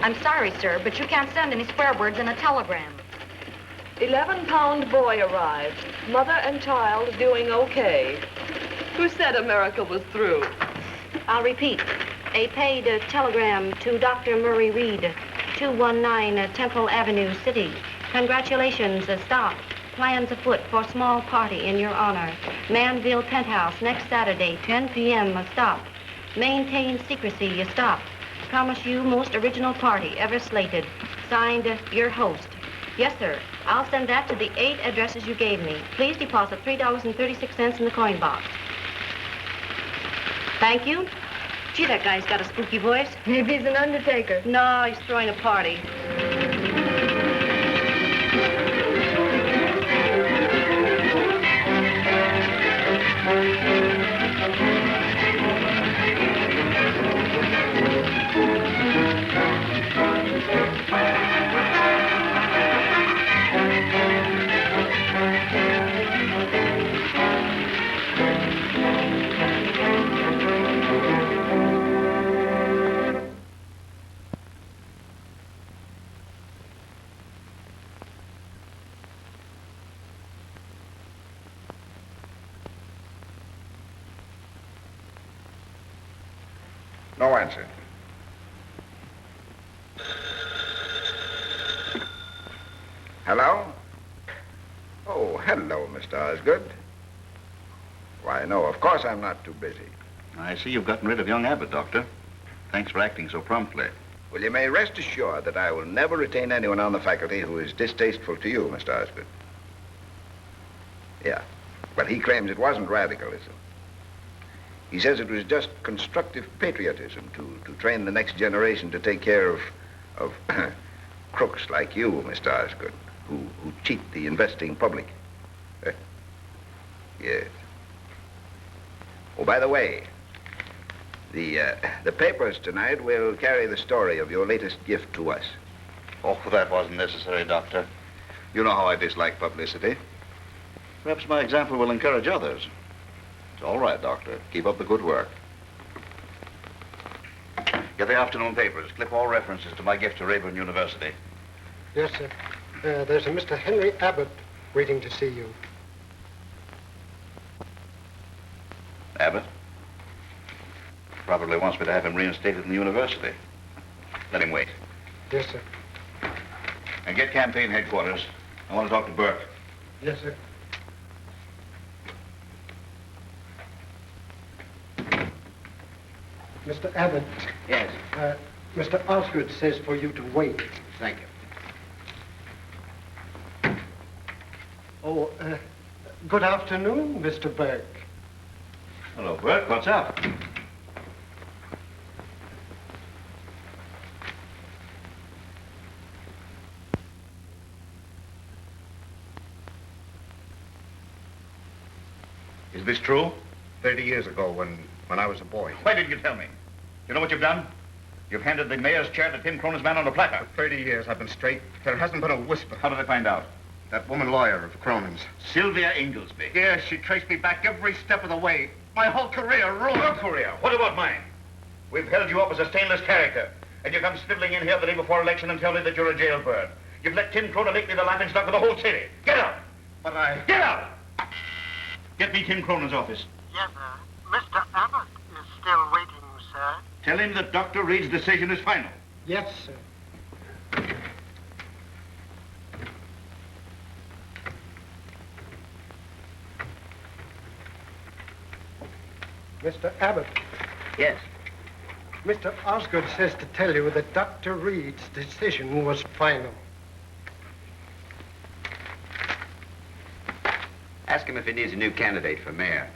I'm sorry, sir, but you can't send any swear words in a telegram. 11-pound boy arrived. Mother and child doing okay. Who said America was through? I'll repeat. A paid telegram to Dr. Murray Reed, 219 Temple Avenue, City. Congratulations, stop. Plans afoot for small party in your honor. Manville Penthouse next Saturday, 10 p.m. Stop. Maintain secrecy, stop. Promise you most original party ever slated. Signed, your host. Yes, sir. I'll send that to the 8 addresses you gave me. Please deposit $3.36 in the coin box. Thank you. Gee, that guy's got a spooky voice. Maybe he's an undertaker. No, he's throwing a party. No answer. Hello? Oh, hello, Mr. Osgood. Why, no, of course I'm not too busy. I see you've gotten rid of young Abbott, Doctor. Thanks for acting so promptly. Well, you may rest assured that I will never retain anyone on the faculty who is distasteful to you, Mr. Osgood. Yeah. But he claims it wasn't radicalism. He says it was just constructive patriotism to train the next generation to take care of crooks like you, Mr. Osgood, who cheat the investing public. Yes. Oh, by the way, the papers tonight will carry the story of your latest gift to us. Oh, that wasn't necessary, Doctor. You know how I dislike publicity. Perhaps my example will encourage others. It's all right, Doctor. Keep up the good work. Get the afternoon papers. Clip all references to my gift to Rayburn University. Yes, sir. There's a Mr. Henry Abbott waiting to see you. Abbott? Probably wants me to have him reinstated in the university. Let him wait. Yes, sir. And get campaign headquarters. I want to talk to Burke. Yes, sir. Mr. Abbott. Yes. Mr. Osgood says for you to wait. Thank you. Oh, good afternoon, Mr. Burke. Hello, Burke. What's up? Is this true? 30 years ago, when I was a boy. Why didn't you tell me? You know what you've done? You've handed the mayor's chair to Tim Cronin's man on a platter. For 30 years, I've been straight. There hasn't been a whisper. How did they find out? That woman lawyer of Cronin's. Sylvia Inglesby. Yes, she traced me back every step of the way. My whole career ruined. Your career? What about mine? We've held you up as a stainless character, and you come sniveling in here the day before election and tell me that you're a jailbird. You've let Tim Cronin make me the laughingstock of the whole city. Get out! But I... Get out! Get me Tim Cronin's office. Yes, sir. Mr. Abbott is still waiting, sir. Tell him that Dr. Reed's decision is final. Yes, sir. Mr. Abbott. Yes. Mr. Osgood says to tell you that Dr. Reed's decision was final. Ask him if he needs a new candidate for mayor.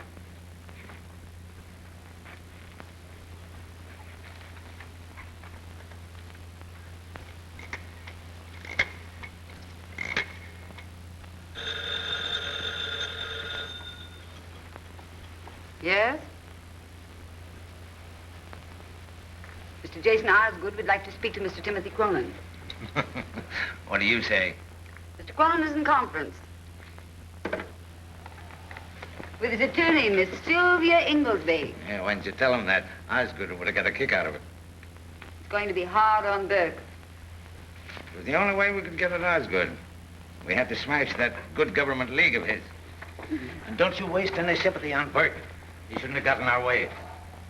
Yes? Mr. Jason Osgood would like to speak to Mr. Timothy Cronin. What do you say? Mr. Cronin is in conference with his attorney, Miss Sylvia Inglesby. Yeah, why didn't you tell him that? Osgood would have got a kick out of it. It's going to be hard on Burke. It was the only way we could get at Osgood. We had to smash that good government league of his. And don't you waste any sympathy on Bert. He shouldn't have gotten our way.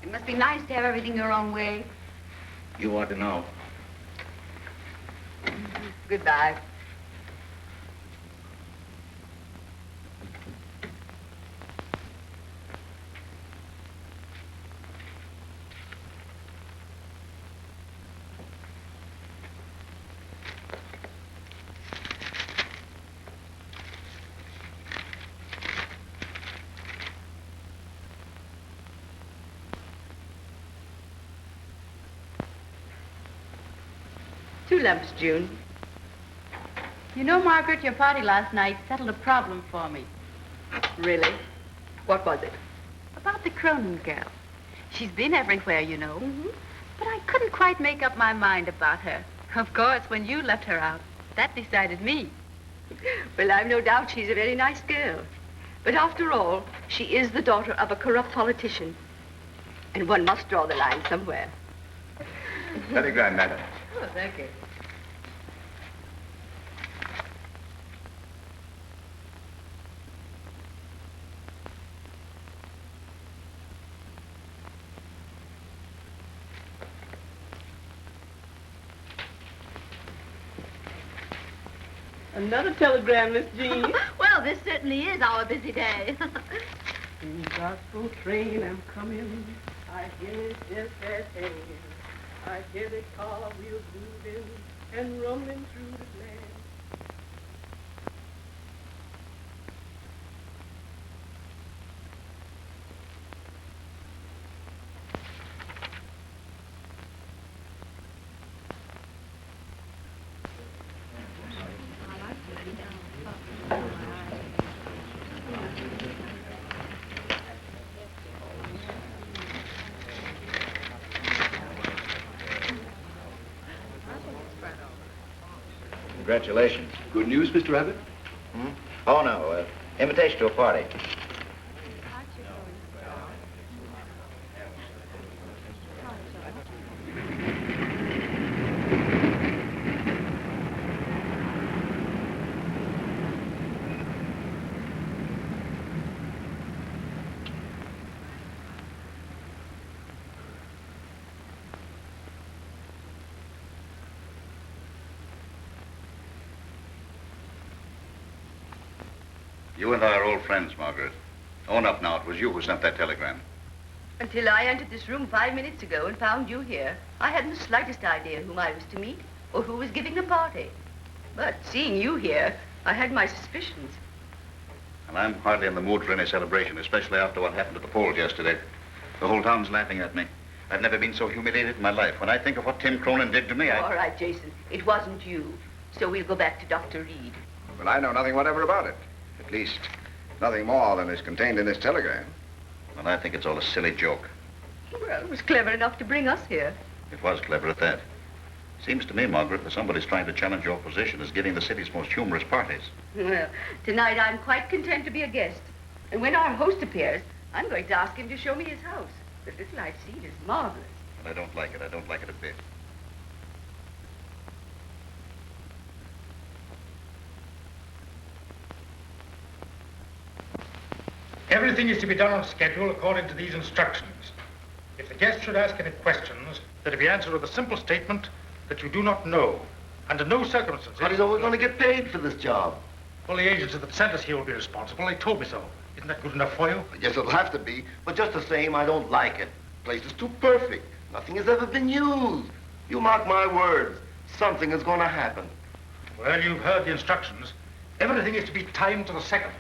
It must be nice to have everything your own way. You ought to know. Goodbye. Two lumps, June. You know, Margaret, your party last night settled a problem for me. Really? What was it? About the Cronin girl. She's been everywhere, you know. But I couldn't quite make up my mind about her. Of course, when you left her out, that decided me. Well, I've no doubt she's a very nice girl. But after all, she is the daughter of a corrupt politician. And one must draw the line somewhere. Very grand, madam. Oh, thank you. Another telegram, Miss Jean. Well, this certainly is our busy day. In the gospel train I'm coming, I hear it just as hanging. I hear the car wheels moving and rumbling through the land. Congratulations. Good news, Mr. Abbott? Oh, no. Invitation to a party. You and I are old friends, Margaret. Own up now, it was you who sent that telegram. Until I entered this room 5 minutes ago and found you here, I hadn't the slightest idea whom I was to meet or who was giving the party. But seeing you here, I had my suspicions. And I'm hardly in the mood for any celebration, especially after what happened at the polls yesterday. The whole town's laughing at me. I've never been so humiliated in my life. When I think of what Tim Cronin did to me, All right, Jason, it wasn't you. So we'll go back to Dr. Reed. But I know nothing whatever about it. At least, nothing more than is contained in this telegram. Well, I think it's all a silly joke. Well, it was clever enough to bring us here. It was clever at that. Seems to me, Margaret, that somebody's trying to challenge your position as giving the city's most humorous parties. Well, tonight I'm quite content to be a guest. And when our host appears, I'm going to ask him to show me his house. The little I've seen is marvelous. And I don't like it. I don't like it a bit. Everything is to be done on schedule according to these instructions. If the guest should ask any questions, they're to be answered with a simple statement that you do not know. Under no circumstances... But he's always going to get paid for this job. Well, the agency that sent us here will be responsible. They told me so. Isn't that good enough for you? Yes, it'll have to be. But just the same, I don't like it. The place is too perfect. Nothing has ever been used. You mark my words. Something is going to happen. Well, you've heard the instructions. Everything is to be timed to the second.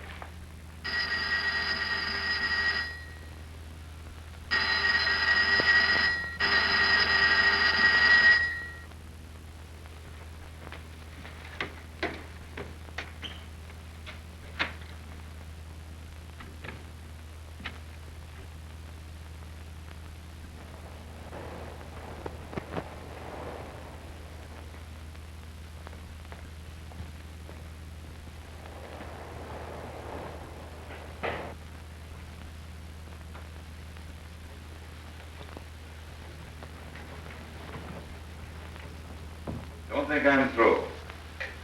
Don't think I'm through.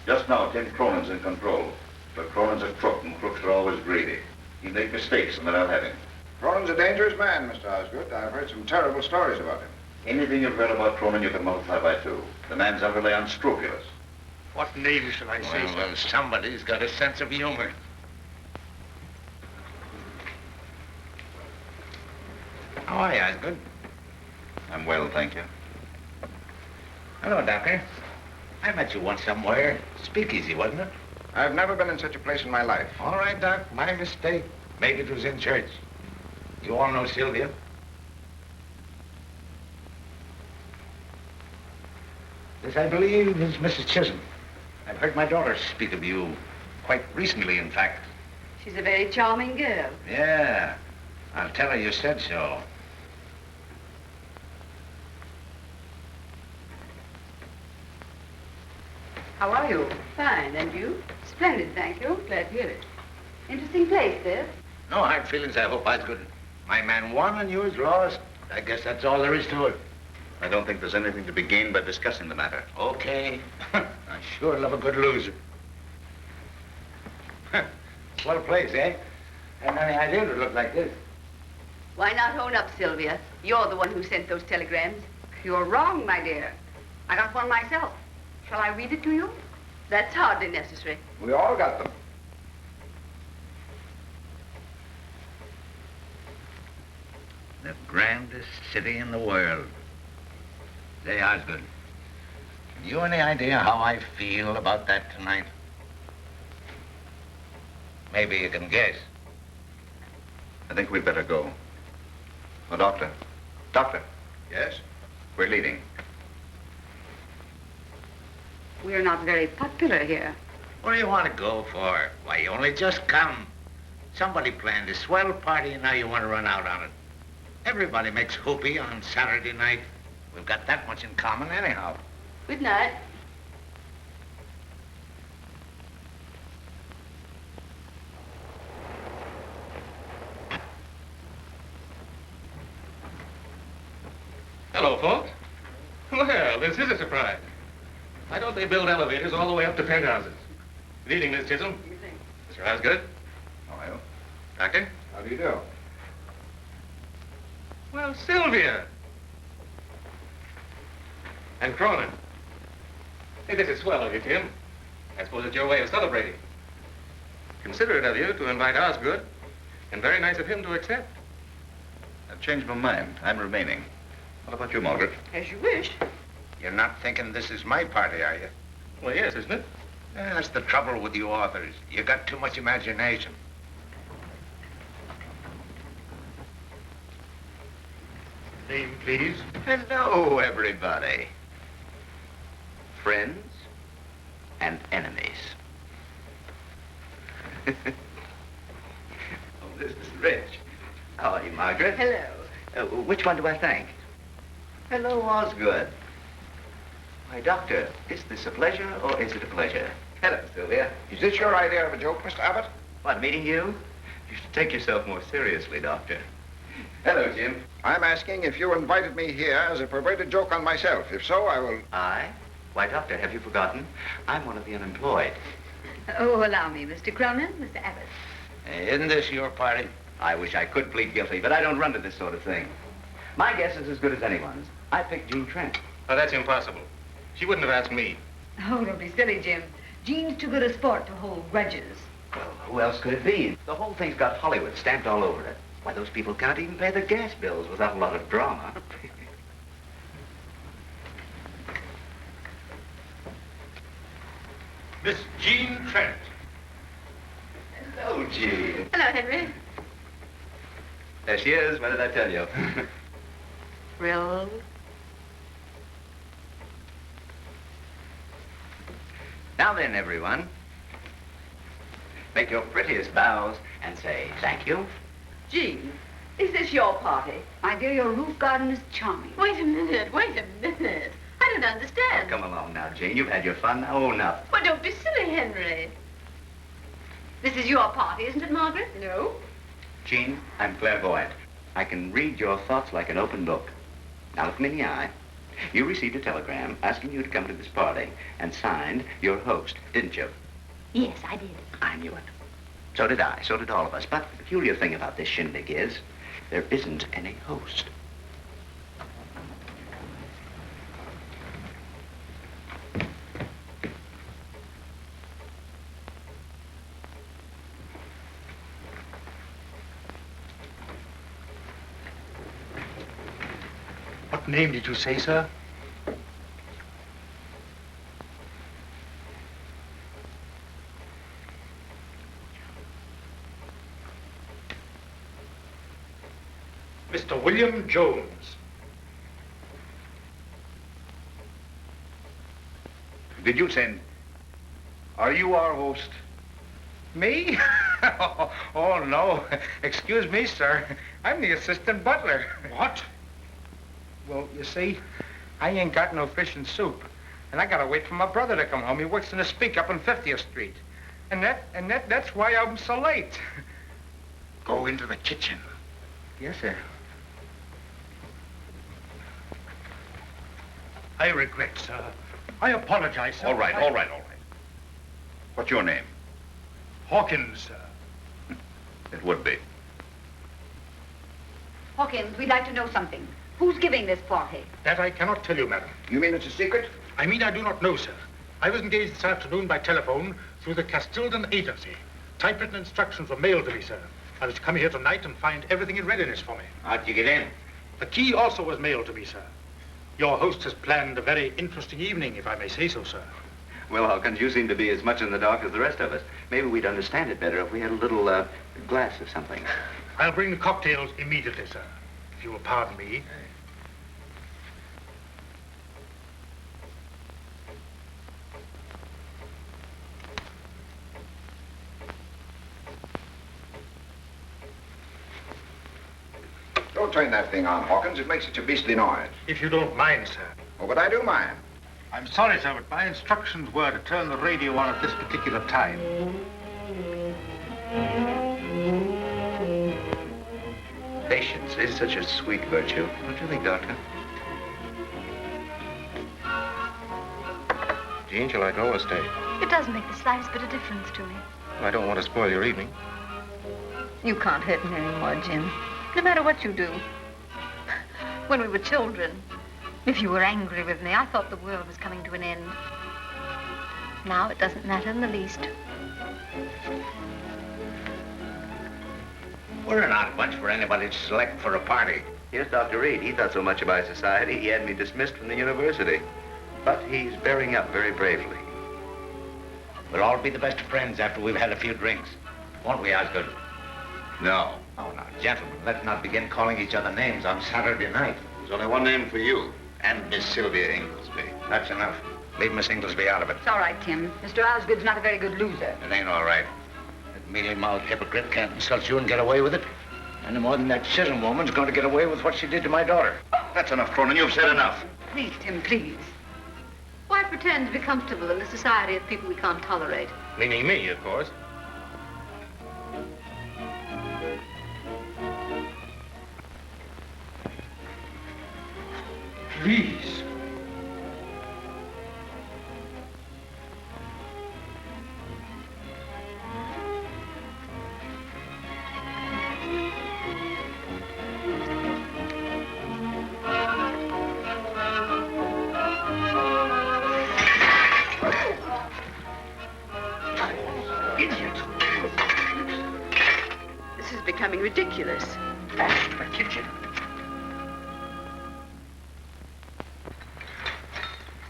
Just now, Tim Cronin's in control. But Cronin's a crook, and crooks are always greedy. He'll make mistakes, and then I'll have him. Cronin's a dangerous man, Mr. Osgood. I've heard some terrible stories about him. Anything you've heard about Cronin, you can multiply by 2. The man's utterly unscrupulous. What name shall I say, Well, somebody's got a sense of humor. How are you, Osgood? I'm well, thank you. Hello, Doctor. I met you once somewhere. Speakeasy, wasn't it? I've never been in such a place in my life. All right, Doc. My mistake. Maybe it was in church. You all know Sylvia? This, I believe, is Mrs. Chisholm. I've heard my daughter speak of you quite recently, in fact. She's a very charming girl. Yeah. I'll tell her you said so. How are you? Fine, and you? Splendid, thank you. Glad to hear it. Interesting place, this. No hard feelings, I hope, Osgood. My man won and yours lost. I guess that's all there is to it. I don't think there's anything to be gained by discussing the matter. Okay. I sure love a good loser. What a place, eh? Hadn't any idea it would look like this. Why not own up, Sylvia? You're the one who sent those telegrams. You're wrong, my dear. I got one myself. Shall I read it to you? That's hardly necessary. We all got them. The grandest city in the world. Say, Osgood, have you any idea how I feel about that tonight? Maybe you can guess. I think we'd better go. Oh, Doctor. Doctor, Yes? we're leaving. We're not very popular here. What do you want to go for? Why, you only just come. Somebody planned a swell party and now you want to run out on it. Everybody makes whoopee on Saturday night. We've got that much in common anyhow. Good night. Hello, folks. Well, this is a surprise. Why don't they build elevators all the way up to penthouses? Good evening, Miss Chisholm. Mr. Osgood. How are you? Doctor. How do you do? Well, Sylvia. And Cronin. Hey, this is swell of you, Tim. I suppose it's your way of celebrating. Considerate of you to invite Osgood, and very nice of him to accept. I've changed my mind. I'm remaining. What about you, Margaret? As you wish. You're not thinking this is my party, are you? Well, yes, isn't it? Yeah, that's the trouble with you authors. You got too much imagination. Name, please. Hello, everybody. Friends and enemies. Oh, this is Rich. How are you, Margaret? Hello. Which one do I thank? Hello, Osgood. Why, Doctor, is this a pleasure or is it a pleasure? Hello, Sylvia. Is this your idea of a joke, Mr. Abbott? What, meeting you? You should take yourself more seriously, Doctor. Hello, Jim. I'm asking if you invited me here as a perverted joke on myself. If so, I will... I? Why, Doctor, have you forgotten? I'm one of the unemployed. Oh, allow me, Mr. Cronin, Mr. Abbott. Hey, isn't this your party? I wish I could plead guilty, but I don't run to this sort of thing. My guess is as good as anyone's. I picked Jean Trent. Oh, that's impossible. She wouldn't have asked me. Oh, don't be silly, Jim. Jean's too good a sport to hold grudges. Well, who else could it be? The whole thing's got Hollywood stamped all over it. Why, those people can't even pay their gas bills without a lot of drama. Miss Jean Trent. Hello, Jean. Hello, Henry. There she is. What did I tell you? Thrilled? Now then, everyone. Make your prettiest bows and say thank you. Jean, is this your party? My dear, your roof garden is charming. Wait a minute, wait a minute. I don't understand. Come along now, Jane. You've had your fun. Now own up. Well, don't be silly, Henry. This is your party, isn't it, Margaret? No. Jean, I'm clairvoyant. I can read your thoughts like an open book. Now look me in the eye. You received a telegram asking you to come to this party and signed your host, didn't you? Yes, I did. I knew it. So did I. So did all of us. But the peculiar thing about this shindig is there isn't any host. What name did you say, sir? Mr. William Jones. Did you send? Are you our host? Me? Oh, no. Excuse me, sir. I'm the assistant butler. What? Well, you see, I ain't got no fish and soup. And I gotta wait for my brother to come home. He works in a speak up on 50th Street. And that's why I'm so late. Go into the kitchen. Yes, sir. I regret, sir. I apologize, sir. All right. What's your name? Hawkins, sir. It would be. Hawkins, we'd like to know something. Who's giving this party? That I cannot tell you, madam. You mean it's a secret? I mean I do not know, sir. I was engaged this afternoon by telephone through the Castildan agency. Typewritten instructions were mailed to me, sir. I was to come here tonight and find everything in readiness for me. How'd you get in? The key also was mailed to me, sir. Your host has planned a very interesting evening, if I may say so, sir. Well, Hawkins, you seem to be as much in the dark as the rest of us. Maybe we'd understand it better if we had a little glass of something. I'll bring the cocktails immediately, sir. If you will pardon me. Don't turn that thing on, Hawkins. It makes such a beastly noise. If you don't mind, sir. Oh, but I do mind. I'm sorry, sir, but my instructions were to turn the radio on at this particular time. Patience is such a sweet virtue. Don't you think, Doctor? The angel, I can always stay. It doesn't make the slightest bit of difference to me. I don't want to spoil your evening. You can't hurt me anymore, Jim. No matter what you do. When we were children, if you were angry with me, I thought the world was coming to an end. Now it doesn't matter in the least. We're an odd bunch for anybody to select for a party. Here's Dr. Reed. He thought so much of our society, he had me dismissed from the university. But he's bearing up very bravely. We'll all be the best of friends after we've had a few drinks. Won't we, Osgood? No. Oh, now, gentlemen, let's not begin calling each other names on Saturday night. There's only one name for you, and Miss Sylvia Inglesby. That's enough. Leave Miss Inglesby out of it. It's all right, Tim. Mr. Osgood's not a very good loser. It ain't all right. That mealy-mouthed hypocrite can't insult you and get away with it. Any more than that Chisholm woman's going to get away with what she did to my daughter. That's enough, Cronin. You've said enough. Please, Tim, please. Why pretend to be comfortable in the society of people we can't tolerate? Meaning me, of course. Please. This is becoming ridiculous. The kitchen.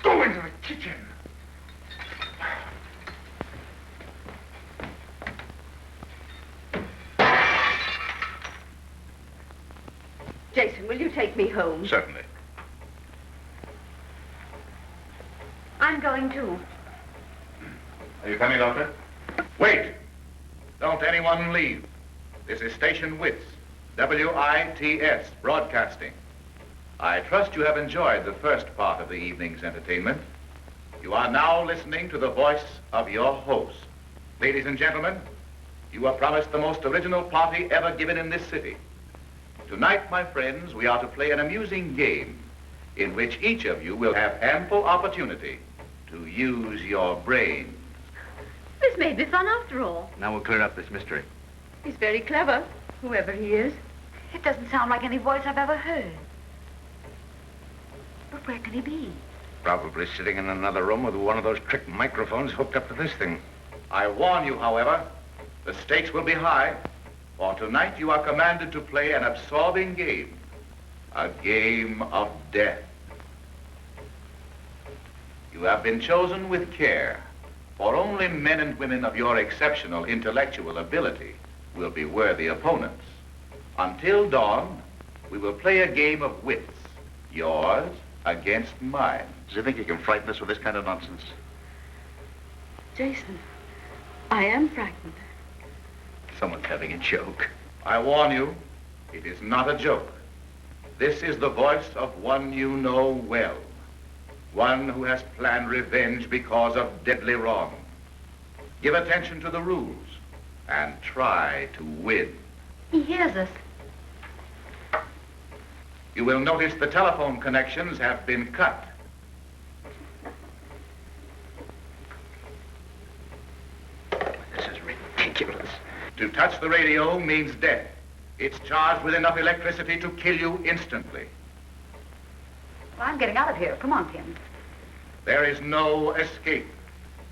Go into the kitchen. Jason, will you take me home? Certainly. I'm going too. Are you coming, Doctor? Wait! Don't anyone leave. This is Station WITS, WITS, broadcasting. I trust you have enjoyed the first part of the evening's entertainment. You are now listening to the voice of your host. Ladies and gentlemen, you are promised the most original party ever given in this city. Tonight, my friends, we are to play an amusing game in which each of you will have ample opportunity to use your brain. This may be fun after all. Now we'll clear up this mystery. He's very clever, whoever he is. It doesn't sound like any voice I've ever heard. But where can he be? Probably sitting in another room with one of those trick microphones hooked up to this thing. I warn you, however, the stakes will be high, for tonight you are commanded to play an absorbing game. A game of death. You have been chosen with care, for only men and women of your exceptional intellectual ability will be worthy opponents. Until dawn, we will play a game of wits, yours against mine. Does he think he can frighten us with this kind of nonsense? Jason, I am frightened. Someone's having a joke. I warn you, it is not a joke. This is the voice of one you know well. One who has planned revenge because of deadly wrong. Give attention to the rules and try to win. He hears us. You will notice the telephone connections have been cut. This is ridiculous. To touch the radio means death. It's charged with enough electricity to kill you instantly. Well, I'm getting out of here. Come on, Tim. There is no escape.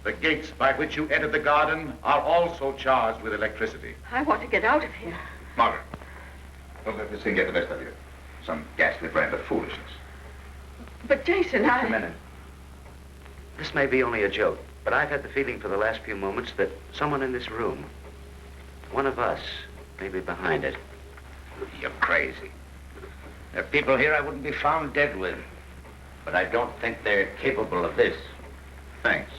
The gates by which you entered the garden are also charged with electricity. I want to get out of here. Margaret, don't let this thing get the best of you. Some ghastly brand of foolishness. But Jason, Just a minute. This may be only a joke, but I've had the feeling for the last few moments that someone in this room, one of us, may be behind it. You're crazy. There are people here I wouldn't be found dead with. But I don't think they're capable of this. Thanks.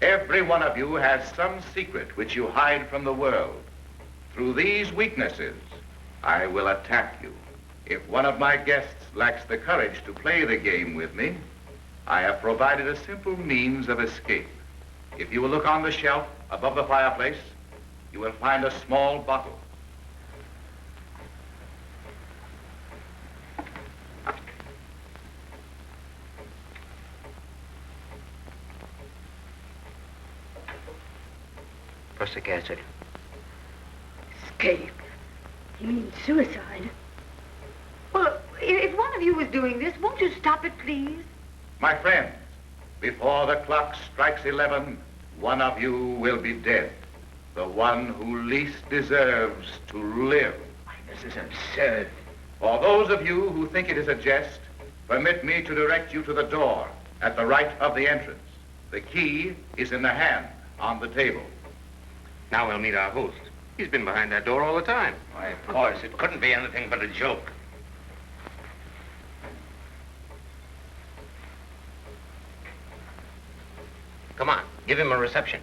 Every one of you has some secret which you hide from the world. Through these weaknesses, I will attack you. If one of my guests lacks the courage to play the game with me, I have provided a simple means of escape. If you will look on the shelf above the fireplace, you will find a small bottle. Prussic acid. Escape. He means suicide. Well, if one of you is doing this, won't you stop it, please? My friends, before the clock strikes 11, one of you will be dead. The one who least deserves to live. This is absurd. For those of you who think it is a jest, permit me to direct you to the door at the right of the entrance. The key is in the hand on the table. Now we'll meet our host. He's been behind that door all the time. Why, of course, it couldn't be anything but a joke. Come on, give him a reception.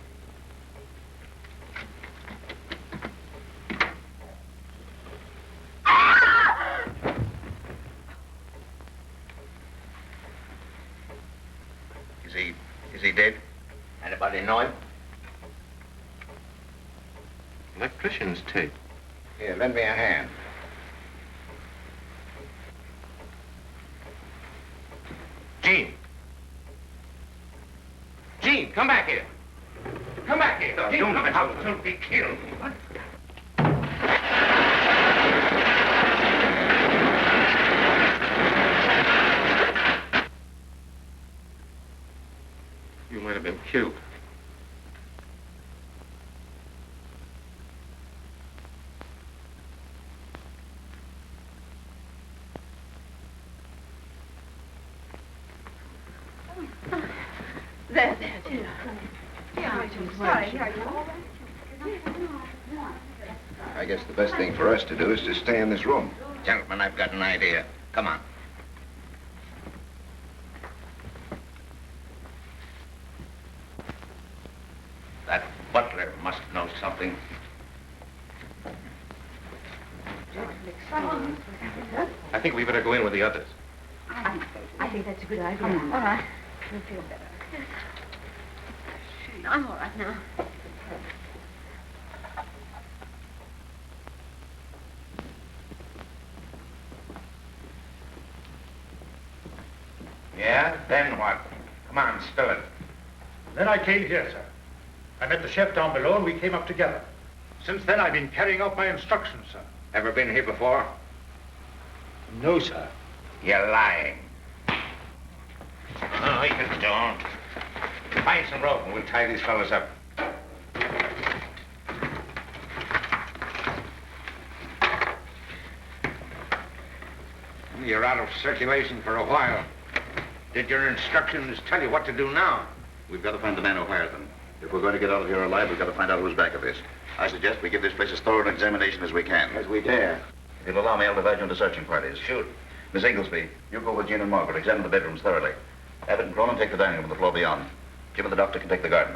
Is he dead? Anybody know him? Electrician's tape. Here, lend me a hand. Gene. Gene, come back here. Come back here. Gene, come back. Don't be killed. What? You might have been killed. There, dear. Sorry, are you? I guess the best thing for us to do is to stay in this room. Gentlemen, I've got an idea. Come on. That butler must know something. I think we better go in with the others. I think that's a good idea. All right. You'll feel better. I'm all right now. Yeah? Then what? Come on, spill it. Then I came here, sir. I met the chef down below and we came up together. Since then, I've been carrying out my instructions, sir. Ever been here before? No, sir. You're lying. No, you don't. Find some rope and we'll tie these fellas up. You're out of circulation for a while. Did your instructions tell you what to do now? We've got to find the man who hired them. If we're going to get out of here alive, we've got to find out who's back of this. I suggest we give this place as thorough an examination as we can. As we dare. If you'll allow me, I'll divide you into searching parties. Shoot. Miss Inglesby, you go with Jean and Margaret. Examine the bedrooms thoroughly. Abbott and Cronin take the dining room and the floor beyond. Jim and the doctor can take the garden.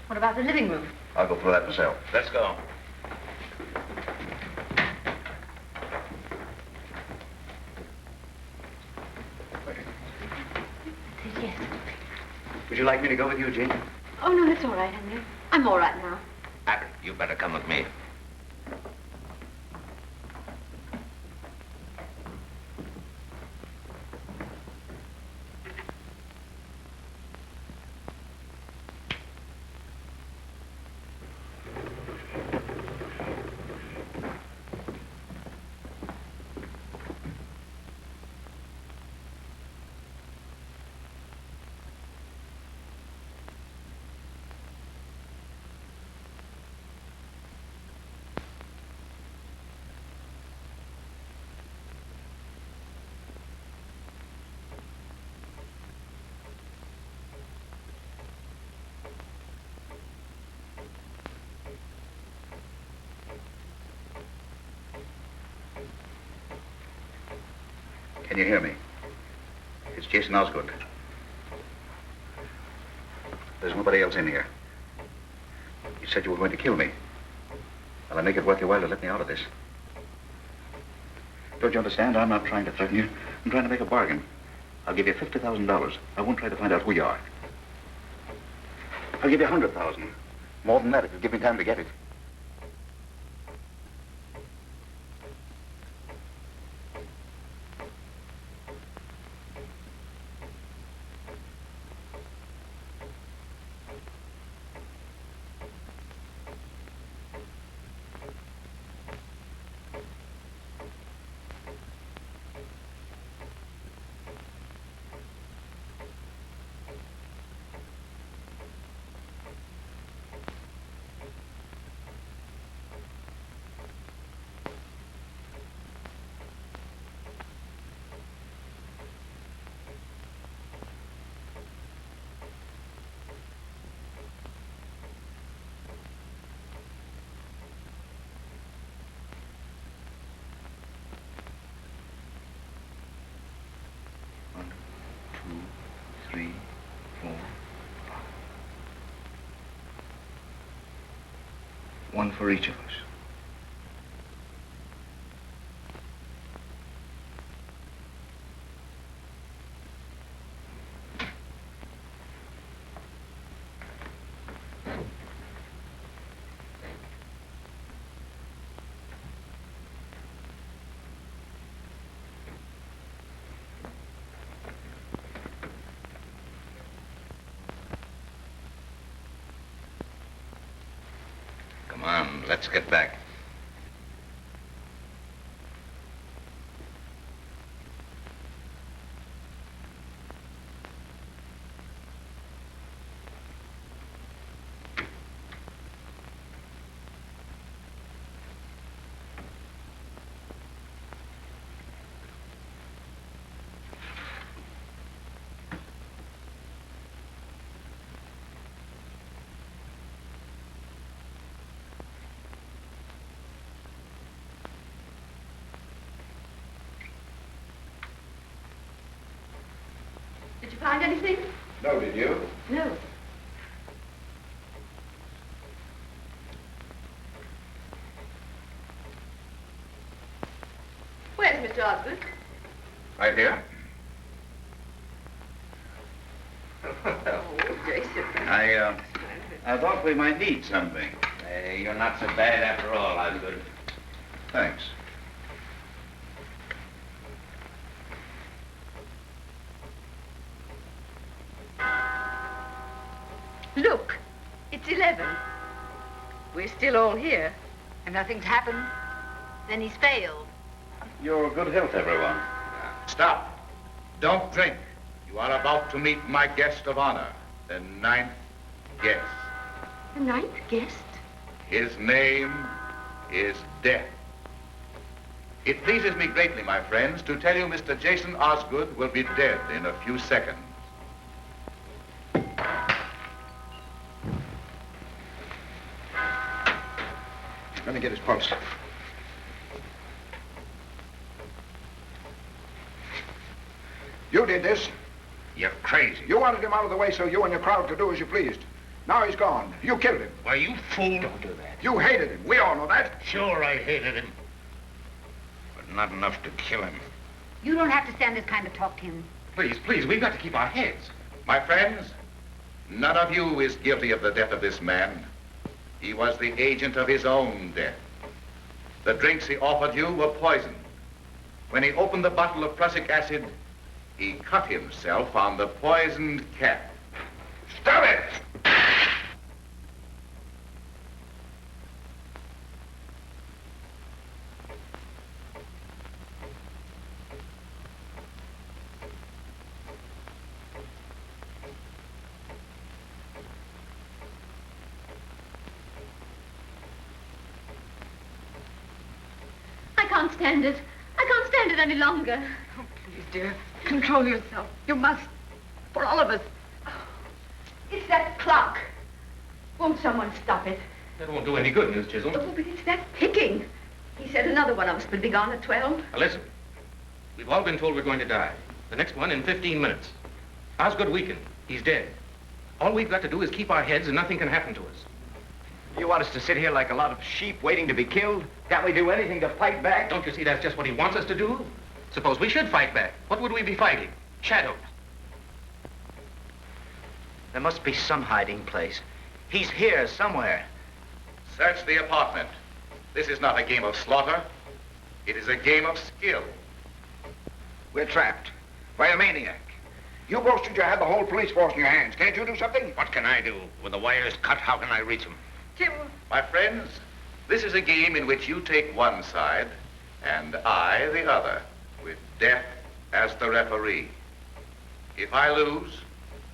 What about the living room? I'll go through that myself. Let's go. Yes. Would you like me to go with you, Jean? Oh, no, it's all right, Henry. I'm all right now. Abbott, you better come with me. Can you hear me? It's Jason Osgood. There's nobody else in here. You said you were going to kill me. Well, I'll make it worth your while to let me out of this. Don't you understand? I'm not trying to threaten you. I'm trying to make a bargain. I'll give you $50,000. I won't try to find out who you are. I'll give you $100,000. More than that if you give me time to get it. One for each of us. Come on, let's get back. Did you find anything? No, did you? No. Where's Mr. Osgood? Right here. Oh, Jason. I thought we might need something. You're not so bad after all, Osgood. Thanks. Look, it's 11. We're still all here. And nothing's happened. Then he's failed. Your good health, everyone. Stop. Don't drink. You are about to meet my guest of honor, the 9th guest. The 9th guest? His name is Death. It pleases me greatly, my friends, to tell you Mr. Jason Osgood will be dead in a few seconds. Let me get his pulse. You did this. You're crazy. You wanted him out of the way so you and your crowd could do as you pleased. Now he's gone. You killed him. Why, you fool. Don't do that. You hated him. We all know that. Sure, I hated him. But not enough to kill him. You don't have to stand this kind of talk to him. Please, please, we've got to keep our heads. My friends, none of you is guilty of the death of this man. He was the agent of his own death. The drinks he offered you were poisoned. When he opened the bottle of prussic acid, he cut himself on the poisoned cap. Stop it! I can't stand it. I can't stand it any longer. Oh, please, dear. Control yourself. You must. For all of us. It's that clock. Won't someone stop it? That won't do any good, Miss Chisholm. Oh, but it's that picking. He said another one of us would be gone at 12. Now, listen. We've all been told we're going to die. The next one in 15 minutes. Osgood weakened. He's dead. All we've got to do is keep our heads and nothing can happen to us. You want us to sit here like a lot of sheep waiting to be killed? Can't we do anything to fight back? Don't you see that's just what he wants us to do? Suppose we should fight back. What would we be fighting? Shadows. There must be some hiding place. He's here somewhere. Search the apartment. This is not a game of slaughter. It is a game of skill. We're trapped by a maniac. You boasted you had the whole police force in your hands. Can't you do something? What can I do? With the wires cut, how can I reach him? Jim. My friends, this is a game in which you take one side and I the other, with death as the referee. If I lose,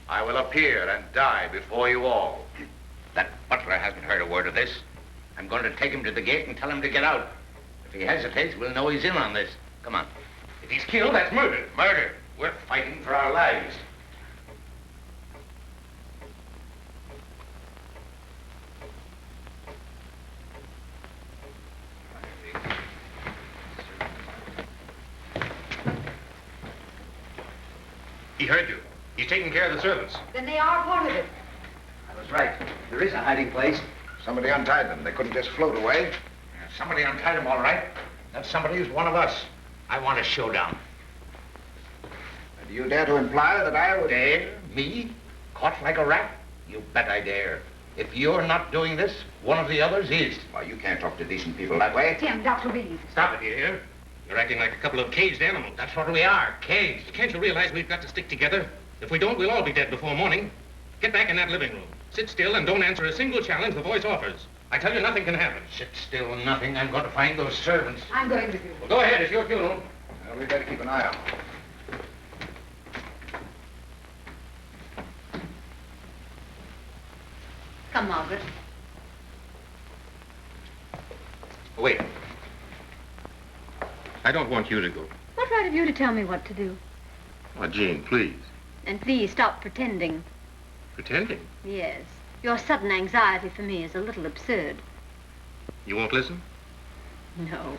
I will appear and die before you all. That butler hasn't heard a word of this. I'm going to take him to the gate and tell him to get out. If he hesitates, we'll know he's in on this. Come on. If he's killed, that's murder. Murder. We're fighting for our lives. He heard you. He's taking care of the servants. Then they are part of it. I was right. There is a hiding place. Somebody untied them. They couldn't just float away. Somebody untied him, all right. That somebody is one of us. I want a showdown. Do you dare to imply that I would... Dare? Me? Caught like a rat? You bet I dare. If you're not doing this, one of the others is. Why, you can't talk to decent people that way. Tim, Dr. Reed. Stop it, you hear? You're acting like a couple of caged animals. That's what we are, caged. Can't you realize we've got to stick together? If we don't, we'll all be dead before morning. Get back in that living room. Sit still and don't answer a single challenge the voice offers. I tell you, nothing can happen. Sit still, nothing. I'm going to find those servants. I'm going with you. Well, go ahead. It's your funeral. Well, we better keep an eye out. Come, Margaret. Wait. I don't want you to go. What right have you to tell me what to do? Oh, Jean, please. And please stop pretending. Pretending? Yes. Your sudden anxiety for me is a little absurd. You won't listen? No.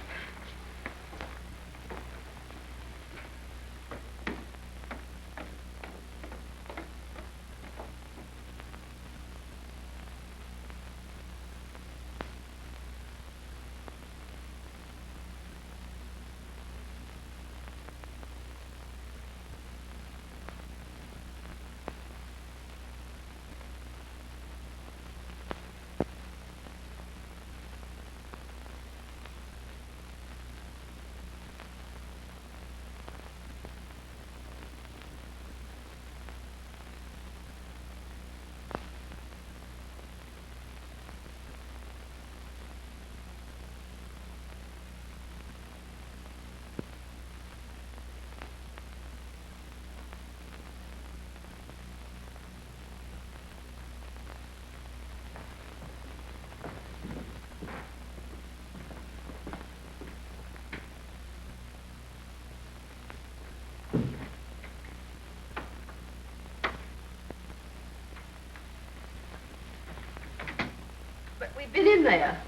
been in there.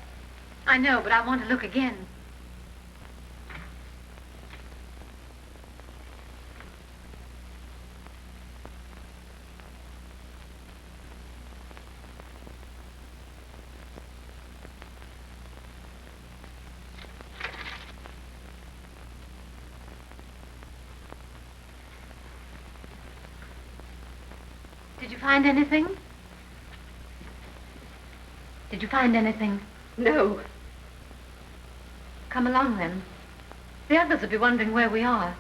I know, but I want to look again. Did you find anything? Did you find anything? No. Come along, then. The others will be wondering where we are.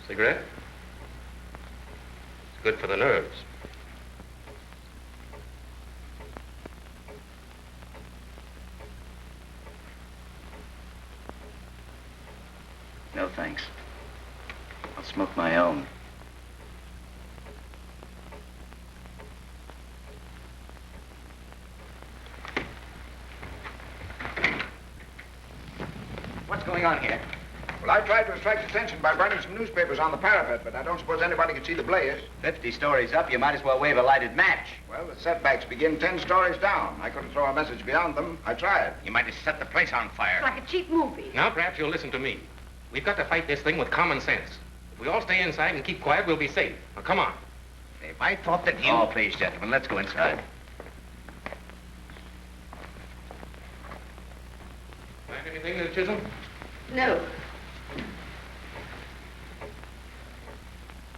Cigarette? It's good for the nerves. No, thanks. I'll smoke my own. What's going on here? Well, I tried to attract attention by burning some newspapers on the parapet, but I don't suppose anybody could see the blaze. 50 stories up, you might as well wave a lighted match. Well, the setbacks begin 10 stories down. I couldn't throw a message beyond them. I tried. You might have set the place on fire. It's like a cheap movie. Now, perhaps you'll listen to me. We've got to fight this thing with common sense. If we all stay inside and keep quiet, we'll be safe. Now, come on. If I thought that you... Oh, please, gentlemen, let's go inside. Find anything, Miss Chisholm? No.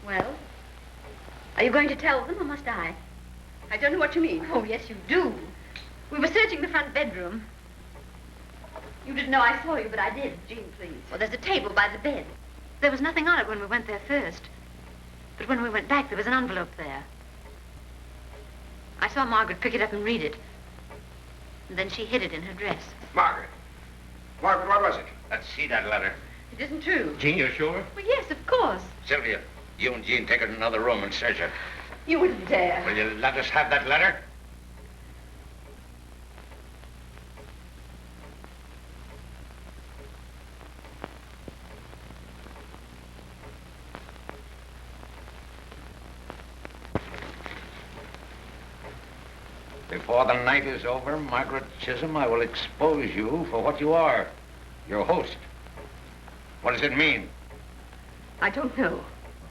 Well, are you going to tell them or must I? I don't know what you mean. Oh, yes, you do. We were searching the front bedroom. You didn't know I saw you, but I did. Jean, please. Well, there's a table by the bed. There was nothing on it when we went there first. But when we went back, there was an envelope there. I saw Margaret pick it up and read it. And then she hid it in her dress. Margaret. Margaret, what was it? Let's see that letter. It isn't true. Jean, you're sure? Well, yes, of course. Sylvia, you and Jean take her to another room and search her. You wouldn't dare. Will you let us have that letter? Before the night is over, Margaret Chisholm, I will expose you for what you are, your host. What does it mean? I don't know.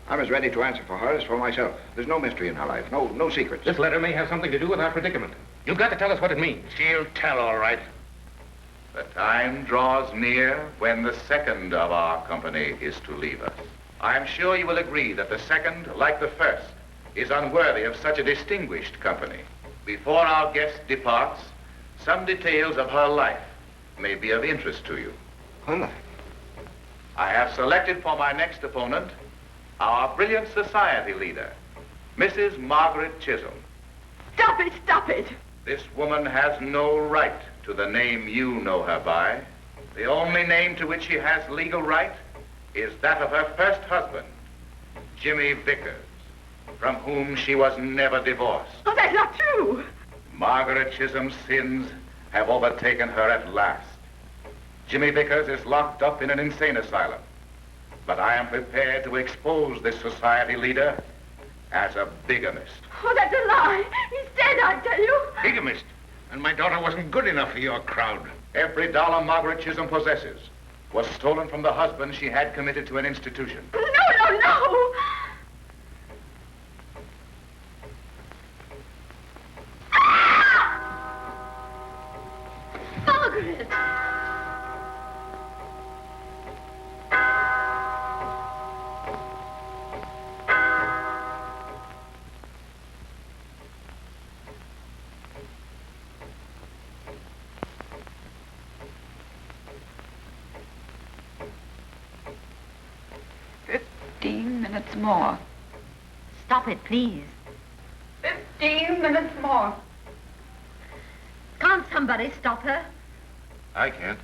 I'm as ready to answer for her as for myself. There's no mystery in her life, no secrets. This letter may have something to do with our predicament. You've got to tell us what it means. She'll tell, all right. The time draws near when the second of our company is to leave us. I'm sure you will agree that the second, like the first, is unworthy of such a distinguished company. Before our guest departs, some details of her life may be of interest to you. Her life? I have selected for my next opponent our brilliant society leader, Mrs. Margaret Chisholm. Stop it, stop it. This woman has no right to the name you know her by. The only name to which she has legal right is that of her first husband, Jimmy Vickers, from whom she was never divorced. Oh, that's not true. Margaret Chisholm's sins have overtaken her at last. Jimmy Vickers is locked up in an insane asylum. But I am prepared to expose this society leader as a bigamist. Oh, that's a lie. He's dead, I tell you. Bigamist. And my daughter wasn't good enough for your crowd. Every dollar Margaret Chisholm possesses was stolen from the husband she had committed to an institution. No. Margaret! Minutes more. Stop it, please. 15 minutes more. Can't somebody stop her? I can't.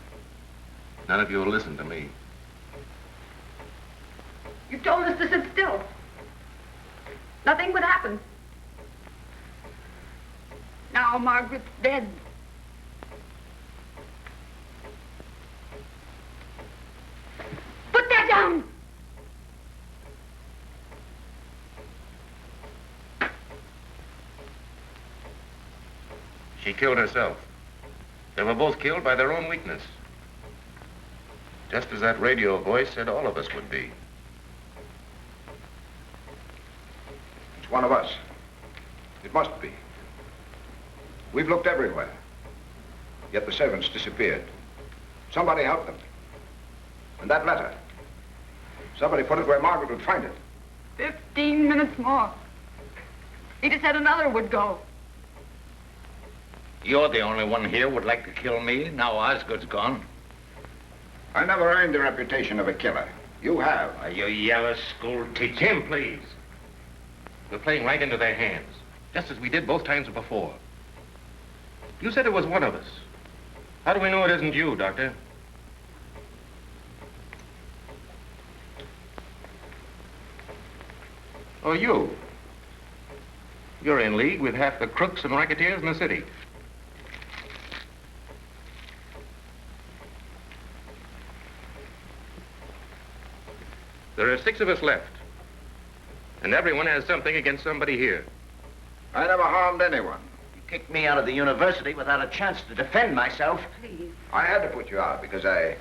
None of you will listen to me. You told us to sit still. Nothing would happen. Now Margaret's dead. She killed herself. They were both killed by their own weakness. Just as that radio voice said all of us would be. It's one of us. It must be. We've looked everywhere. Yet the servants disappeared. Somebody helped them. And that letter. Somebody put it where Margaret would find it. 15 minutes more. He just said another would go. You're the only one here would like to kill me. Now Osgood's gone. I never earned the reputation of a killer. You have. Are you yellow school teacher? Jim, please. We're playing right into their hands, just as we did both times before. You said it was one of us. How do we know it isn't you, Doctor? Oh, you. You're in league with half the crooks and racketeers in the city. There are 6 of us left. And everyone has something against somebody here. I never harmed anyone. You kicked me out of the university without a chance to defend myself. Please. I had to put you out because I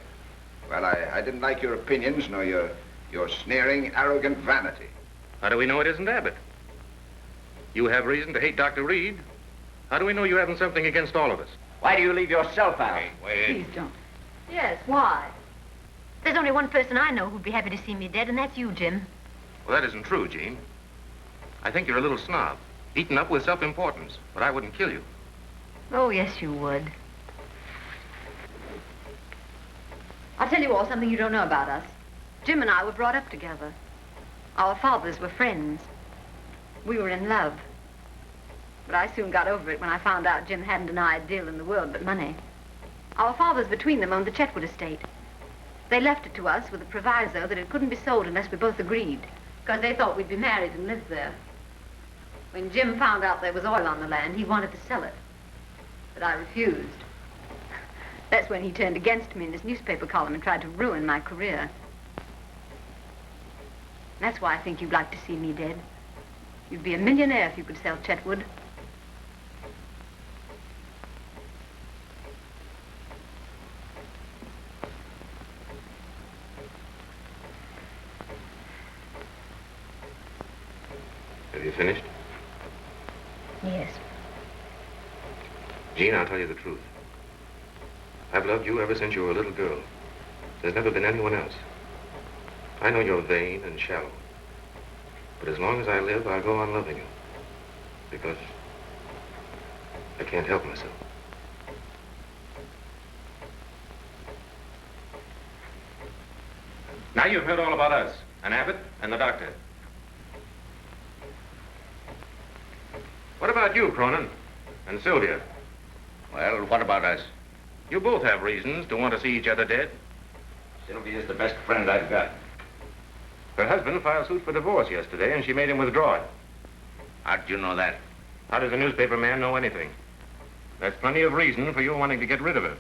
didn't like your opinions nor your sneering, arrogant vanity. How do we know it isn't Abbott? You have reason to hate Dr. Reed. How do we know you haven't something against all of us? Why do you leave yourself out? Please don't. Yes, why? There's only one person I know who'd be happy to see me dead, and that's you, Jim. Well, that isn't true, Jean. I think you're a little snob, eaten up with self-importance, but I wouldn't kill you. Oh, yes, you would. I'll tell you all something you don't know about us. Jim and I were brought up together. Our fathers were friends. We were in love. But I soon got over it when I found out Jim hadn't an ideal in the world but money. Our fathers between them owned the Chetwood estate. They left it to us with a proviso that it couldn't be sold unless we both agreed, because they thought we'd be married and live there. When Jim found out there was oil on the land, he wanted to sell it. But I refused. That's when he turned against me in his newspaper column and tried to ruin my career. That's why I think you'd like to see me dead. You'd be a millionaire if you could sell Chetwood. Have you finished? Yes. Jean, I'll tell you the truth. I've loved you ever since you were a little girl. There's never been anyone else. I know you're vain and shallow. But as long as I live, I'll go on loving you. Because I can't help myself. Now you've heard all about us, and Abbott, and the doctor. What about you, Cronin, and Sylvia? Well, what about us? You both have reasons to want to see each other dead. Sylvia's the best friend I've got. Her husband filed suit for divorce yesterday, and she made him withdraw it. How'd you know that? How does a newspaper man know anything? That's plenty of reason for you wanting to get rid of her.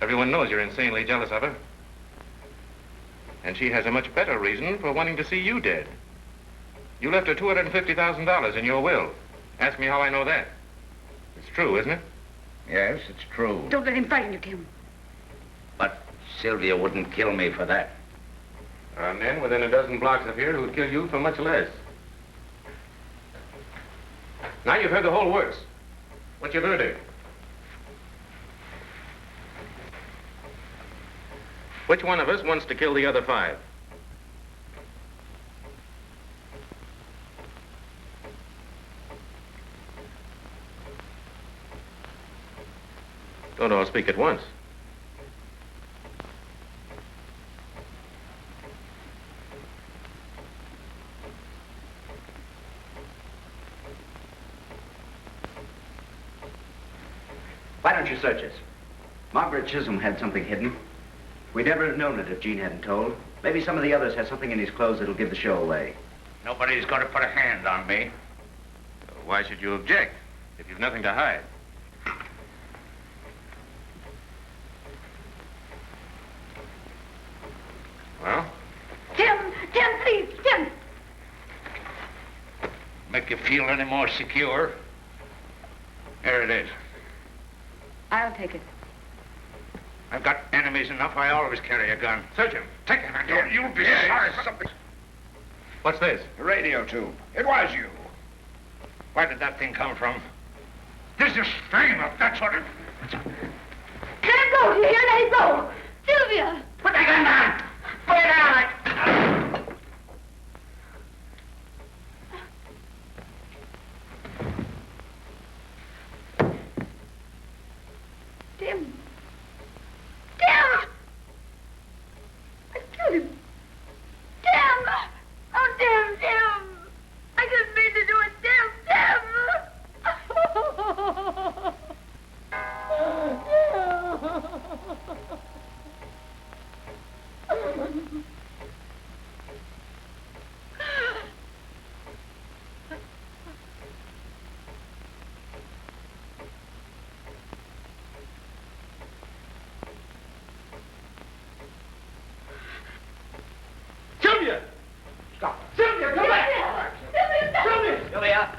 Everyone knows you're insanely jealous of her. And she has a much better reason for wanting to see you dead. You left her $250,000 in your will. Ask me how I know that. It's true, isn't it? Yes, it's true. Don't let him frighten you, Tim. But Sylvia wouldn't kill me for that. There are men within a dozen blocks of here who'd kill you for much less. Now you've heard the whole works. What's your verdict? Which one of us wants to kill the other 5? Don't all speak at once. Why don't you search us? Margaret Chisholm had something hidden. We'd never have known it if Gene hadn't told. Maybe some of the others have something in his clothes that'll give the show away. Nobody's going to put a hand on me. Why should you object if you've nothing to hide? Well? Tim, please, Tim. Make you feel any more secure? Here it is. I'll take it. I've got enemies enough. I always carry a gun. Search him. Take him. You'll be sorry for something. What's this? A radio tube. It was you. Where did that thing come from? This is Steinmuck, that's what it... Let him go, do you hear? Let him go. Sylvia! Put that gun down! Put it down! Tim! Tim! I killed him. Tim! Oh, Tim, Tim! I didn't mean to do it, Tim, Tim! Sylvia! Stop. Sylvia, come back! Sylvia! Sylvia!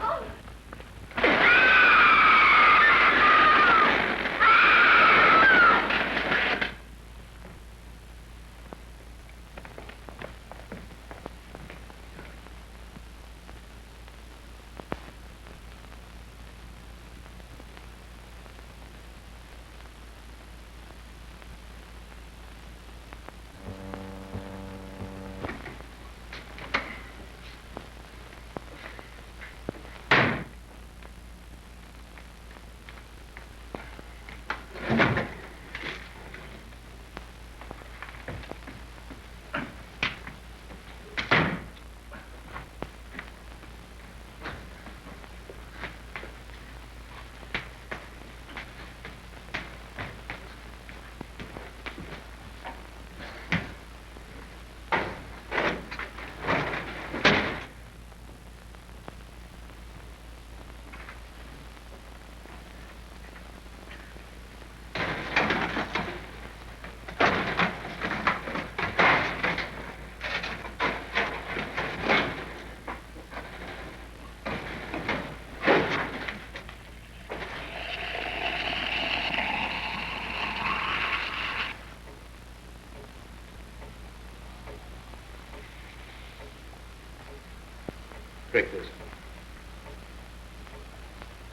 Drink this.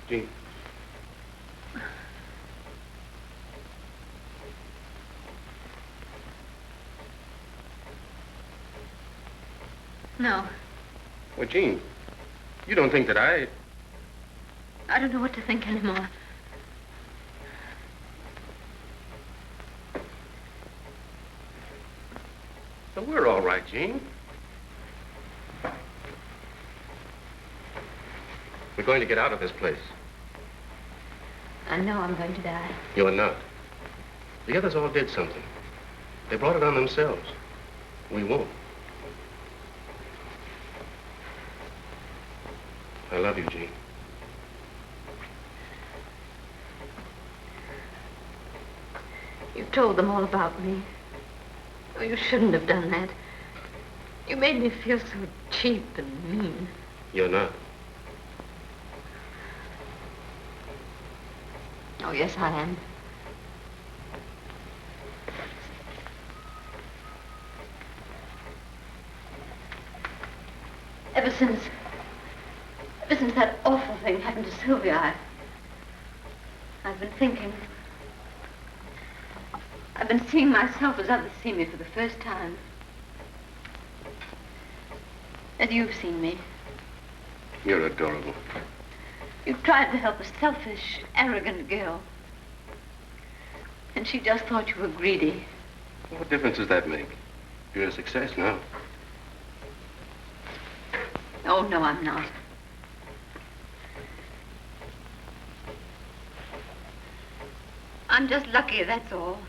Jean. No, Well, Jean, you don't think that I don't know what to think anymore. Well, we're all right, Jean. We're going to get out of this place. I know I'm going to die. You're not. The others all did something. They brought it on themselves. We won't. I love you, Jean. You told them all about me. Oh, you shouldn't have done that. You made me feel so cheap and mean. You're not. Oh, yes, I am. Ever since that awful thing happened to Sylvia, I've been thinking. I've been seeing myself as others see me for the first time. As you've seen me. You're adorable. You tried to help a selfish, arrogant girl. And she just thought you were greedy. What difference does that make? You're a success now. Oh, no, I'm not. I'm just lucky, that's all.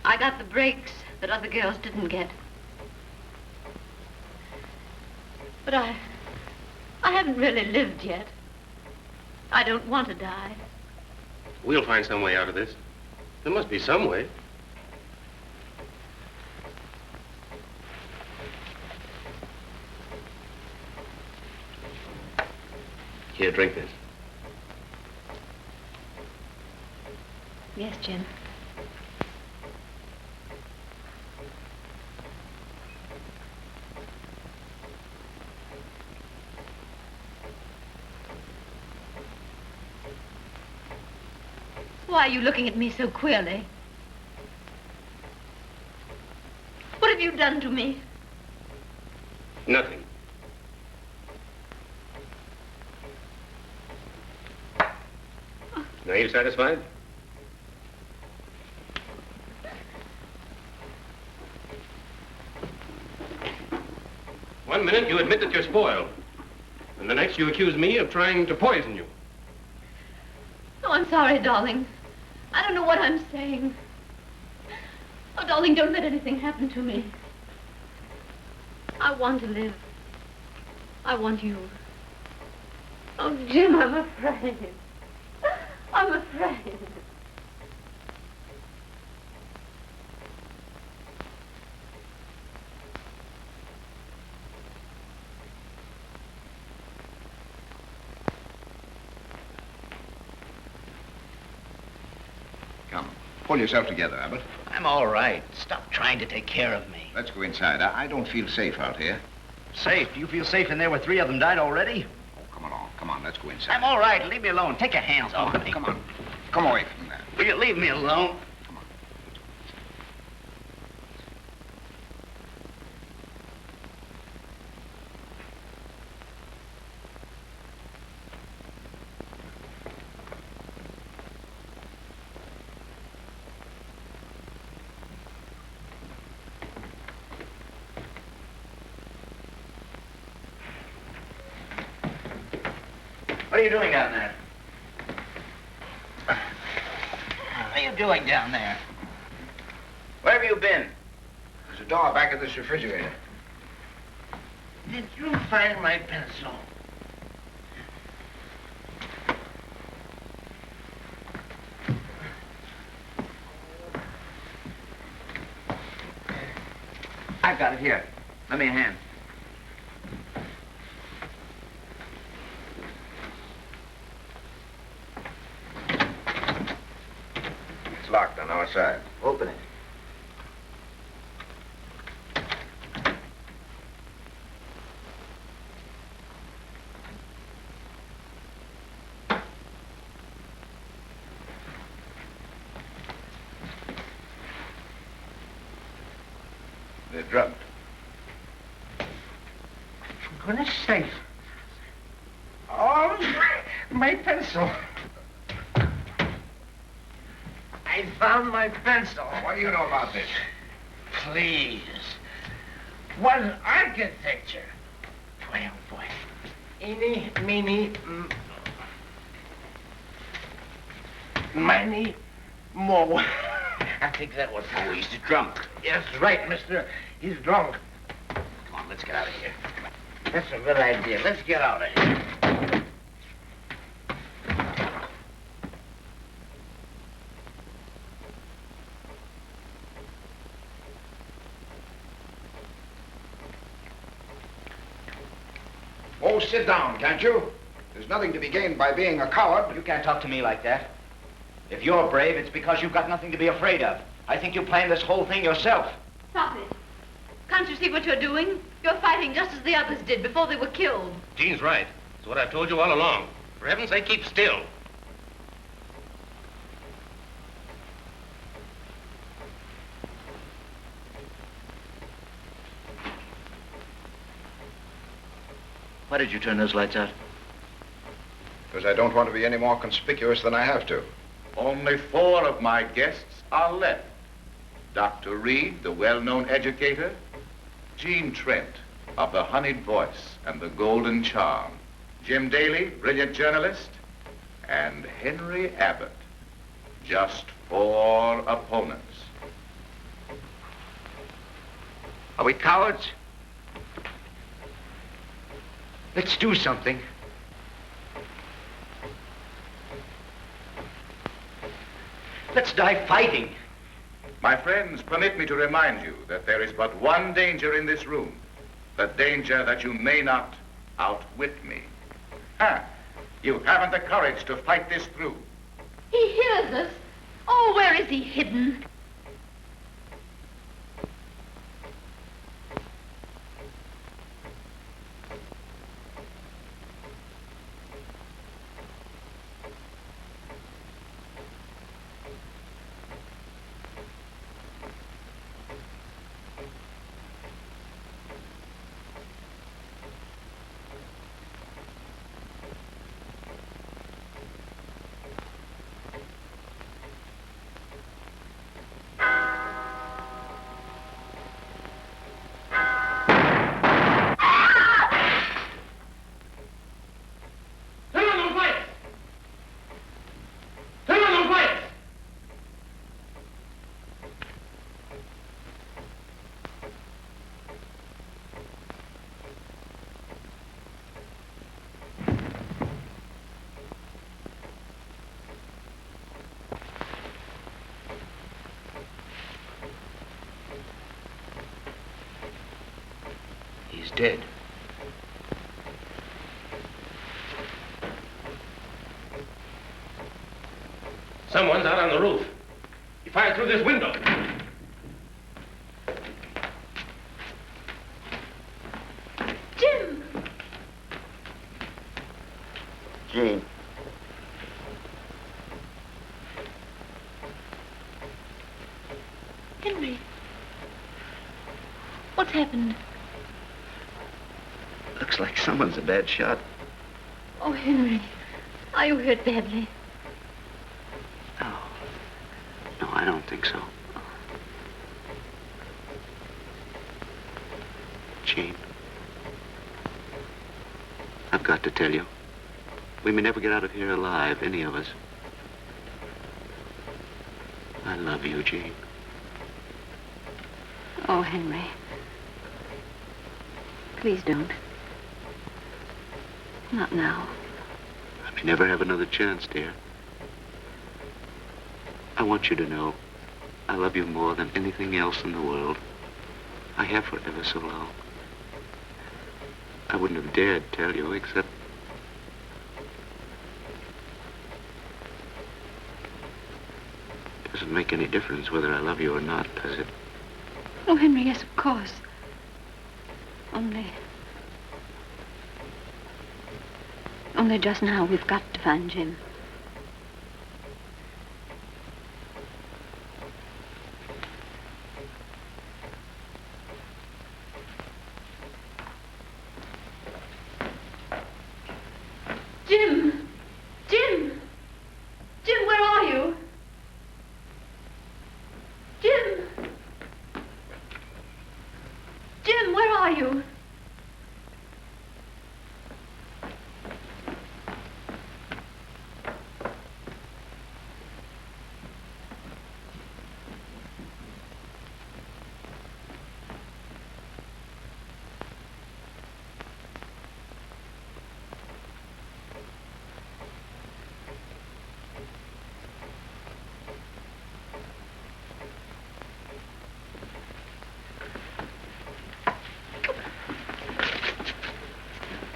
I got the breaks that other girls didn't get. But I haven't really lived yet. I don't want to die. We'll find some way out of this. There must be some way. Here, drink this. Yes, Jim. Why are you looking at me so queerly? What have you done to me? Nothing. Now, you satisfied? One minute you admit that you're spoiled, and the next you accuse me of trying to poison you. Oh, I'm sorry, darling. I don't know what I'm saying. Oh, darling, don't let anything happen to me. I want to live. I want you. Oh, Jim, I'm afraid. I'm afraid. Come, pull yourself together, Abbott. I'm all right. Stop trying to take care of me. Let's go inside. I don't feel safe out here. Safe? Do you feel safe in there where 3 of them died already? Oh, come along. Come on, let's go inside. I'm all right. Leave me alone. Take your hands off me. Come on. Come away from that. Will you leave me alone? What are you doing down there? What are you doing down there? Where have you been? There's a door back of this refrigerator. Did you find my pencil? I've got it here. Lend me a hand. It's locked on our side. Open it. They're drugged. For goodness sake. Oh, my pencil. I found my pencil. What do you know about this? Please. What architecture? Boy, oh boy. Eeny, meeny, miny, mo. I think that was... Oh, he's drunk. Yes, right, mister. He's drunk. Come on, let's get out of here. That's a good idea. Let's get out of here. Oh, sit down, can't you? There's nothing to be gained by being a coward. You can't talk to me like that. If you're brave, it's because you've got nothing to be afraid of. I think you planned this whole thing yourself. Stop it. Can't you see what you're doing? You're fighting just as the others did before they were killed. Jean's right. It's what I've told you all along. For heaven's sake, keep still. Why did you turn those lights out? Because I don't want to be any more conspicuous than I have to. Only 4 of my guests are left. Dr. Reed, the well-known educator, Jean Trent of the Honeyed Voice and the Golden Charm, Jim Daly, brilliant journalist, and Henry Abbott. Just 4 opponents. Are we cowards? Let's do something. Let's die fighting. My friends, permit me to remind you that there is but one danger in this room. The danger that you may not outwit me. You haven't the courage to fight this through. He hears us. Oh, where is he hidden? He's dead. Someone's out on the roof. He fired through this window. Jim! Jean. Henry. What's happened? Looks like someone's a bad shot. Oh, Henry. Are you hurt badly? No, I don't think so. Jean, I've got to tell you, we may never get out of here alive, any of us. I love you, Jean. Oh, Henry. Please don't. Not now. I may never have another chance, dear. I want you to know I love you more than anything else in the world. I have for ever so long. I wouldn't have dared tell you, except... It doesn't make any difference whether I love you or not, does it? Oh, Henry, yes, of course. Only just now we've got to find Jim. Jim! Jim! Jim, where are you? Jim! Jim, where are you?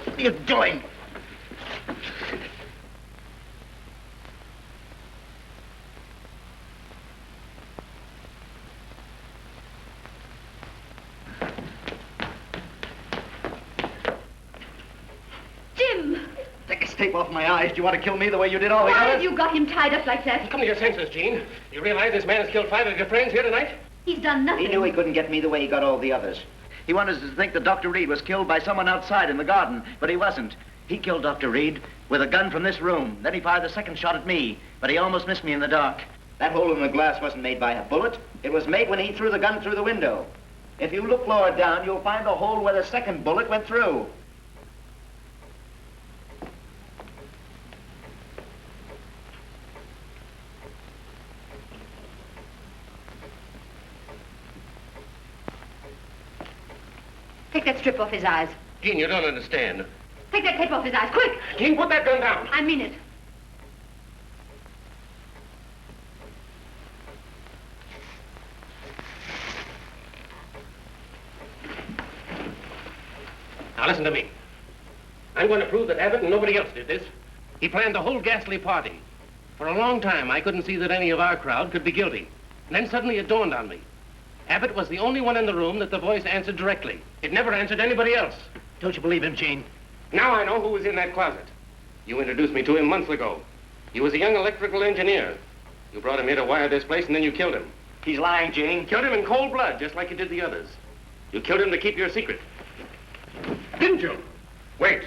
What are you doing? Jim! Take this tape off my eyes. Do you want to kill me the way you did all the Why others? have you got him tied up like that? Come to your senses, Jean. You realize this man has killed 5 of your friends here tonight? He's done nothing. He knew he couldn't get me the way he got all the others. He wanted us to think that Dr. Reed was killed by someone outside in the garden, but he wasn't. He killed Dr. Reed with a gun from this room. Then he fired the second shot at me, but he almost missed me in the dark. That hole in the glass wasn't made by a bullet. It was made when he threw the gun through the window. If you look lower down, you'll find the hole where the second bullet went through. Take that strip off his eyes. Jean, you don't understand. Take that tape off his eyes, quick! Jean, put that gun down. I mean it. Now listen to me. I'm going to prove that Abbott and nobody else did this. He planned the whole ghastly party. For a long time, I couldn't see that any of our crowd could be guilty. And then suddenly it dawned on me. Abbott was the only one in the room that the voice answered directly. It never answered anybody else. Don't you believe him, Gene? Now I know who was in that closet. You introduced me to him months ago. He was a young electrical engineer. You brought him here to wire this place, and then you killed him. He's lying, Gene. Killed him in cold blood, just like you did the others. You killed him to keep your secret. Didn't you? Wait.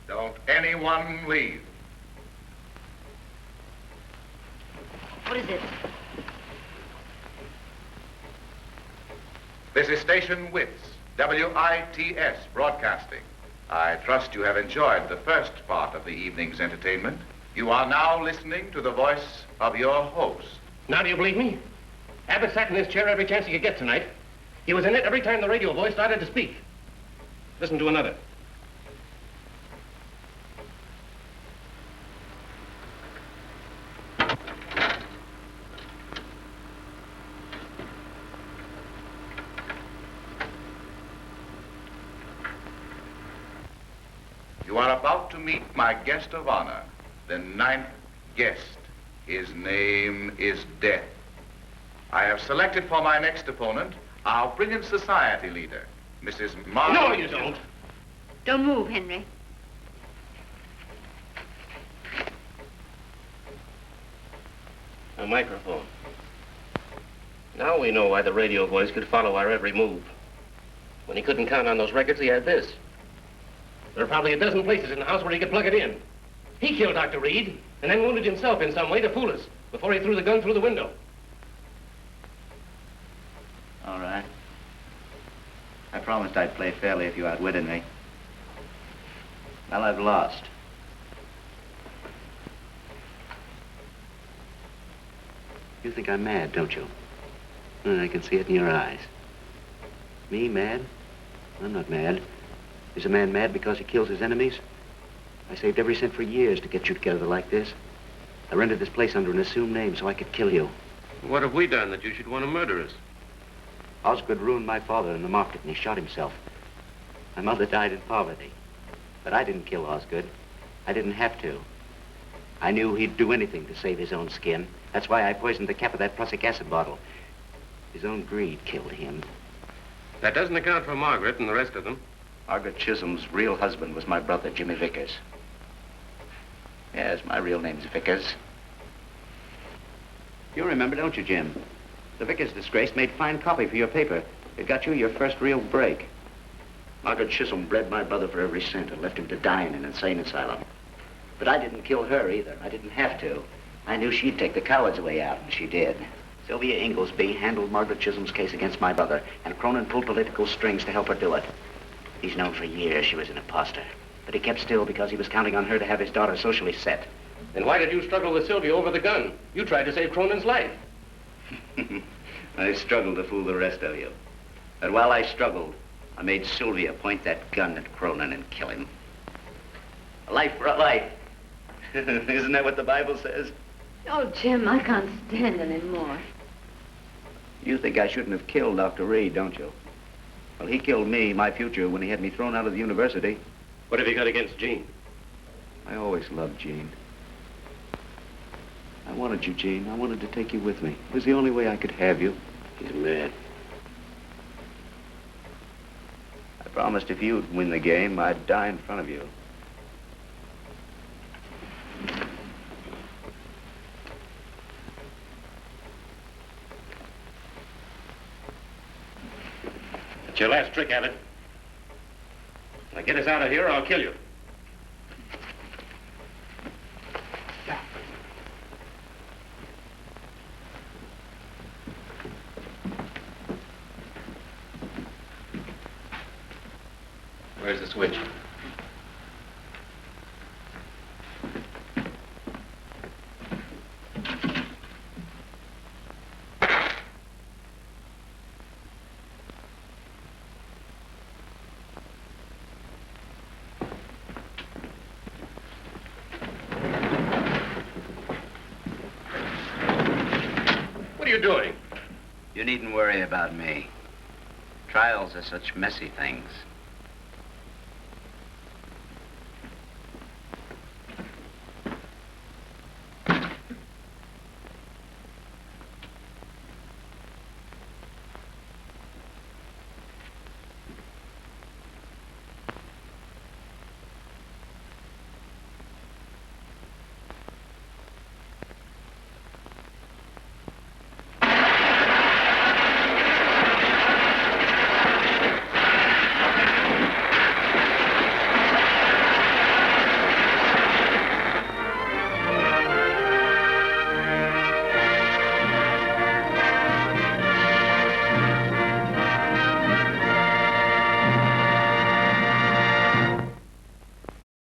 Don't anyone leave. What is it? This is Station WITS, WITS Broadcasting. I trust you have enjoyed the first part of the evening's entertainment. You are now listening to the voice of your host. Now do you believe me? Abbott sat in his chair every chance he could get tonight. He was in it every time the radio voice started to speak. Listen to another. You are about to meet my guest of honor, the 9th guest. His name is Death. I have selected for my next opponent our brilliant society leader, Mrs. Margaret. No, you don't. Don't move, Henry. A microphone. Now we know why the radio voice could follow our every move. When he couldn't count on those records, he had this. There are probably a dozen places in the house where he could plug it in. He killed Dr. Reed and then wounded himself in some way to fool us before he threw the gun through the window. All right. I promised I'd play fairly if you outwitted me. Well, I've lost. You think I'm mad, don't you? I can see it in your eyes. Me, mad? I'm not mad. Is a man mad because he kills his enemies? I saved every cent for years to get you together like this. I rented this place under an assumed name so I could kill you. What have we done that you should want to murder us? Osgood ruined my father in the market and he shot himself. My mother died in poverty. But I didn't kill Osgood. I didn't have to. I knew he'd do anything to save his own skin. That's why I poisoned the cap of that prussic acid bottle. His own greed killed him. That doesn't account for Margaret and the rest of them. Margaret Chisholm's real husband was my brother, Jimmy Vickers. Yes, my real name's Vickers. You remember, don't you, Jim? The Vickers disgrace made fine copy for your paper. It got you your first real break. Margaret Chisholm bred my brother for every cent and left him to die in an insane asylum. But I didn't kill her either. I didn't have to. I knew she'd take the coward's way out, and she did. Sylvia Inglesby handled Margaret Chisholm's case against my brother, and Cronin pulled political strings to help her do it. He's known for years she was an imposter. But he kept still because he was counting on her to have his daughter socially set. Then why did you struggle with Sylvia over the gun? You tried to save Cronin's life. I struggled to fool the rest of you. But while I struggled, I made Sylvia point that gun at Cronin and kill him. A life for a life. Isn't that what the Bible says? Oh, Jim, I can't stand anymore. You think I shouldn't have killed Dr. Reed, don't you? Well, he killed me, my future, when he had me thrown out of the university. What have you got against Jean? I always loved Jean. I wanted you, Jean. I wanted to take you with me. It was the only way I could have you. He's mad. I promised if you'd win the game, I'd die in front of you. It's your last trick, Abbott. Now get us out of here or I'll kill you. Where's the switch? What are you doing? You needn't worry about me. Trials are such messy things.